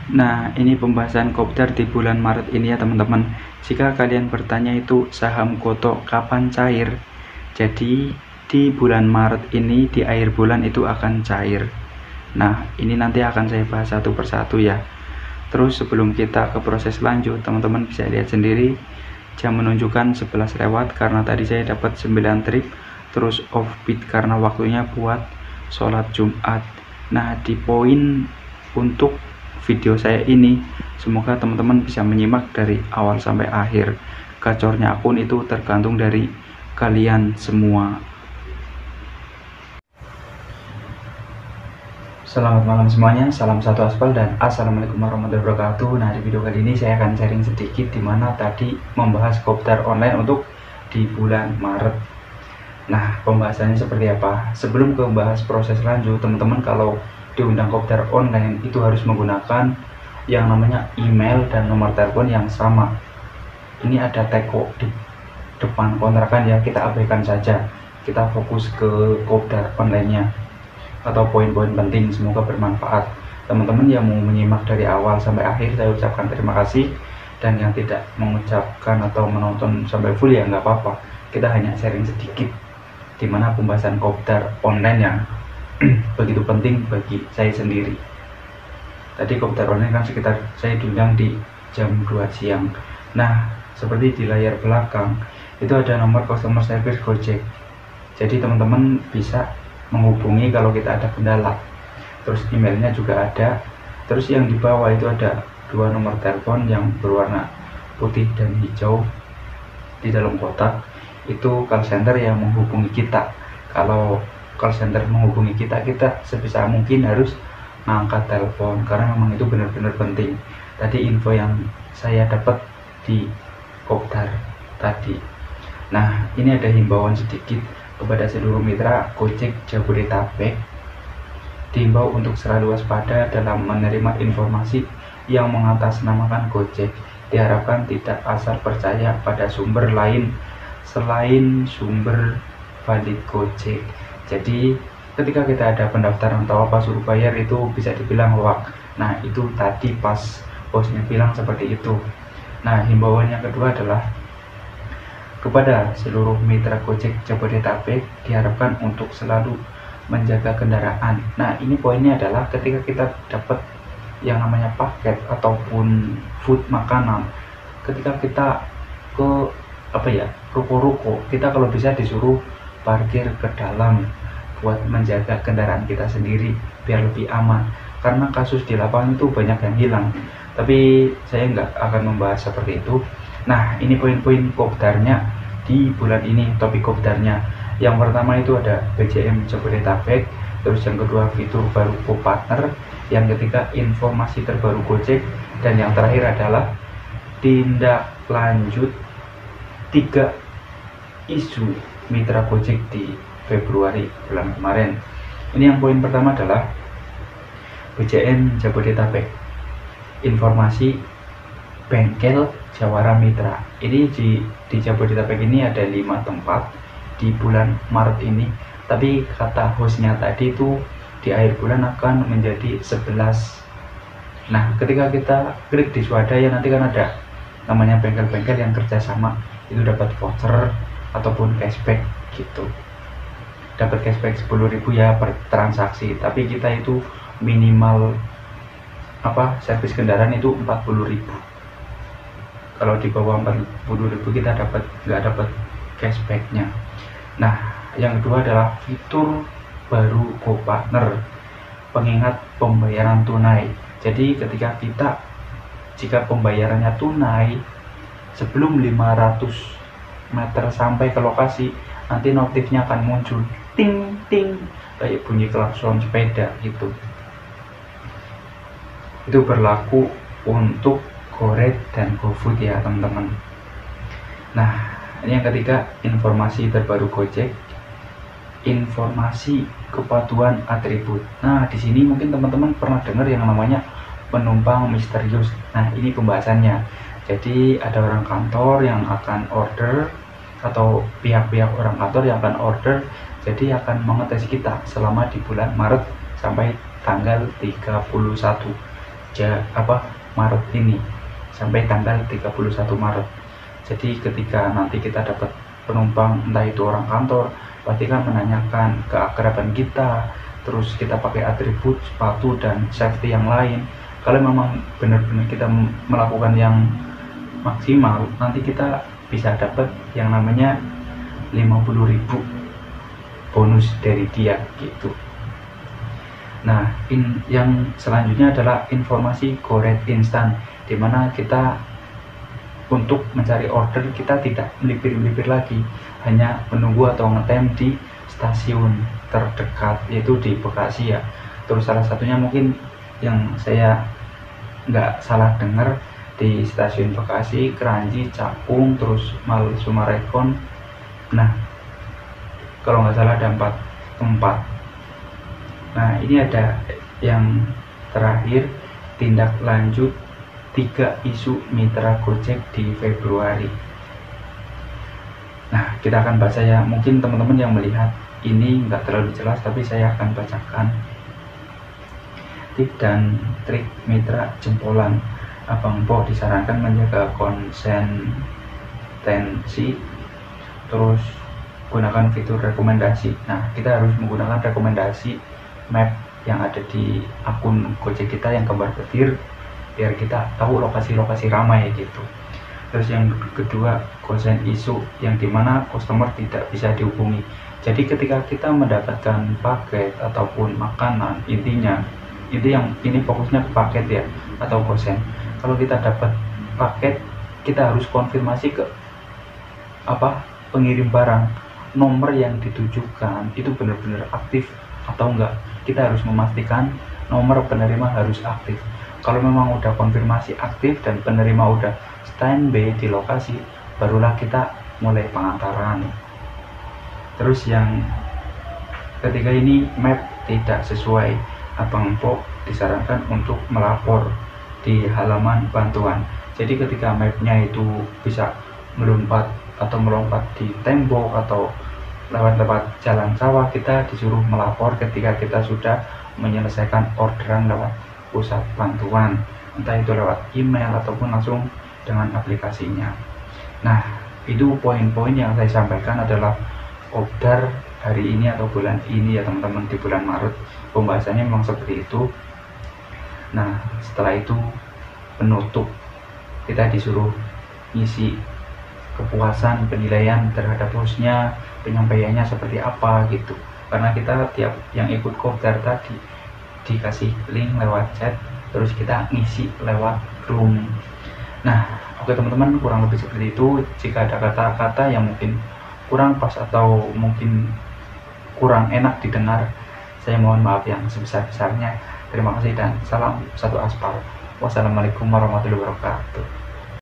Nah, ini pembahasan kopdar di bulan Maret ini ya teman-teman. Jika kalian bertanya itu saham Gotoh kapan cair, jadi di bulan Maret ini di akhir bulan itu akan cair. Nah, ini nanti akan saya bahas satu persatu ya. Terus sebelum kita ke proses lanjut, teman-teman bisa lihat sendiri jam menunjukkan 11 lewat karena tadi saya dapat 9 trip, terus offbeat karena waktunya buat sholat Jumat. Nah, di poin untuk video saya ini, semoga teman-teman bisa menyimak dari awal sampai akhir. Gacornya akun itu tergantung dari kalian semua. Selamat malam semuanya, salam satu aspal dan assalamualaikum warahmatullahi wabarakatuh. Nah, di video kali ini saya akan sharing sedikit dimana tadi membahas kopdar online untuk di bulan Maret. Nah, pembahasannya seperti apa? Sebelum ke bahas proses lanjut, teman-teman kalau diundang kopdar online itu harus menggunakan yang namanya email dan nomor telepon yang sama. Ini ada teko di depan kontrakan ya, kita abaikan saja. Kita fokus ke kopdar online-nya atau poin-poin penting, semoga bermanfaat. Teman-teman yang mau menyimak dari awal sampai akhir, saya ucapkan terima kasih. Dan yang tidak mengucapkan atau menonton sampai full ya nggak apa-apa, kita hanya sharing sedikit dimana pembahasan kopdar online yang begitu penting bagi saya sendiri. Tadi kopdar online kan sekitar saya diundang di jam 2 siang. Nah, seperti di layar belakang itu ada nomor customer service Gojek, jadi teman-teman bisa menghubungi kalau kita ada kendala. Terus emailnya juga ada. Terus yang di bawah itu ada dua nomor telepon yang berwarna putih dan hijau di dalam kotak. Itu call center yang menghubungi kita. Kalau call center menghubungi kita, kita sebisa mungkin harus angkat telepon karena memang itu benar-benar penting. Tadi info yang saya dapat di kopdar tadi. Nah, ini ada himbauan sedikit kepada seluruh mitra Gojek Jabodetabek. Diimbau untuk selalu waspada dalam menerima informasi yang mengatasnamakan Gojek. Diharapkan tidak asal percaya pada sumber lain selain sumber valid Gojek. Jadi ketika kita ada pendaftaran atau apa suruh bayar itu bisa dibilang hoax. Nah, itu tadi pas bosnya bilang seperti itu. Nah, himbauan yang kedua adalah kepada seluruh mitra Gojek Jabodetabek diharapkan untuk selalu menjaga kendaraan. Nah, ini poinnya adalah ketika kita dapat yang namanya paket ataupun food makanan, ketika kita ke ruko-ruko, kita kalau bisa disuruh parkir ke dalam buat menjaga kendaraan kita sendiri biar lebih aman. Karena kasus di lapangan itu banyak yang hilang. Tapi saya nggak akan membahas seperti itu. Nah, ini poin-poin kopdarnya di bulan ini, topik kopdarnya. Yang pertama itu ada BCM Jabodetabek, terus yang kedua fitur baru GoPartner, yang ketiga informasi terbaru Gojek, dan yang terakhir adalah tindak lanjut 3 isu mitra Gojek di Februari bulan kemarin. Ini yang poin pertama adalah BCM Jabodetabek, informasi bengkel Jawara Mitra. Ini di Jabodetabek ini ada 5 tempat di bulan Maret ini, tapi kata hostnya tadi itu di akhir bulan akan menjadi 11. Nah, ketika kita klik di swadaya nanti kan ada namanya bengkel-bengkel yang kerjasama, itu dapat voucher ataupun cashback gitu. Dapat cashback 10.000 ya per transaksi, tapi kita itu minimal servis kendaraan itu 40.000. Kalau di bawah 40.000 kita nggak dapat cashbacknya. Nah, yang kedua adalah fitur baru GoPartner, pengingat pembayaran tunai. Jadi jika pembayarannya tunai sebelum 500 meter sampai ke lokasi, nanti notifnya akan muncul ting ting kayak bunyi klakson sepeda gitu. Itu berlaku untuk GoRed dan GoFood ya teman-teman. Nah, ini yang ketiga, informasi terbaru Gojek, informasi kepatuhan atribut. Nah, di sini mungkin teman-teman pernah dengar yang namanya penumpang misterius. Nah, ini pembahasannya. Jadi ada orang kantor yang akan order atau pihak-pihak orang kantor yang akan order, jadi akan mengetes kita selama di bulan Maret sampai tanggal 31. Maret ini sampai tanggal 31 Maret. Jadi ketika nanti kita dapat penumpang, entah itu orang kantor, pasti kan menanyakan keakraban kita, terus kita pakai atribut sepatu dan safety yang lain. Kalau memang benar-benar kita melakukan yang maksimal, nanti kita bisa dapat yang namanya 50.000 bonus dari dia gitu. Nah, yang selanjutnya adalah informasi GoRed instan, dimana kita untuk mencari order kita tidak melipir-melipir lagi, hanya menunggu atau ngetem di stasiun terdekat, yaitu di Bekasi ya. Terus salah satunya mungkin yang saya nggak salah dengar di stasiun Bekasi, Kranji, Cakung, terus Mal Sumarekon. Nah, kalau nggak salah ada 4 tempat. Nah, ini ada yang terakhir, tindak lanjut 3 isu mitra Gojek di Februari. Nah, kita akan baca ya. Mungkin teman-teman yang melihat ini nggak terlalu jelas, tapi saya akan bacakan. Tip dan trik mitra jempolan. Abang Po disarankan menjaga konsistensi, terus gunakan fitur rekomendasi. Nah, kita harus menggunakan rekomendasi map yang ada di akun Gojek kita yang gambar petir, biar kita tahu lokasi-lokasi ramai gitu. Terus yang kedua, konsen isu, yang dimana customer tidak bisa dihubungi. Jadi ketika kita mendapatkan paket ataupun makanan, ini fokusnya ke paket ya, atau konsen. Kalau kita dapat paket, kita harus konfirmasi ke pengirim barang, nomor yang ditujukan itu benar-benar aktif atau enggak. Kita harus memastikan nomor penerima harus aktif. Kalau memang udah konfirmasi aktif dan penerima udah standby di lokasi, barulah kita mulai pengantaran. Terus yang ketiga ini, map tidak sesuai. Abang Po disarankan untuk melapor di halaman bantuan. Jadi ketika mapnya itu bisa melompat di tembok atau lewat jalan sawah, kita disuruh melapor ketika kita sudah menyelesaikan orderan lewat pusat bantuan, entah itu lewat email ataupun langsung dengan aplikasinya. Nah, itu poin-poin yang saya sampaikan adalah kopdar hari ini atau bulan ini ya teman-teman, di bulan Maret. Pembahasannya memang seperti itu. Nah, setelah itu penutup, kita disuruh ngisi kepuasan penilaian terhadap hostnya, penyampaiannya seperti apa gitu. Karena kita tiap yang ikut kopdar tadi dikasih link lewat chat, terus kita ngisi lewat room. Nah, oke teman-teman, kurang lebih seperti itu. Jika ada kata-kata yang mungkin kurang pas atau mungkin kurang enak didengar, saya mohon maaf yang sebesar-besarnya. Terima kasih dan salam satu aspal. Wassalamualaikum warahmatullahi wabarakatuh.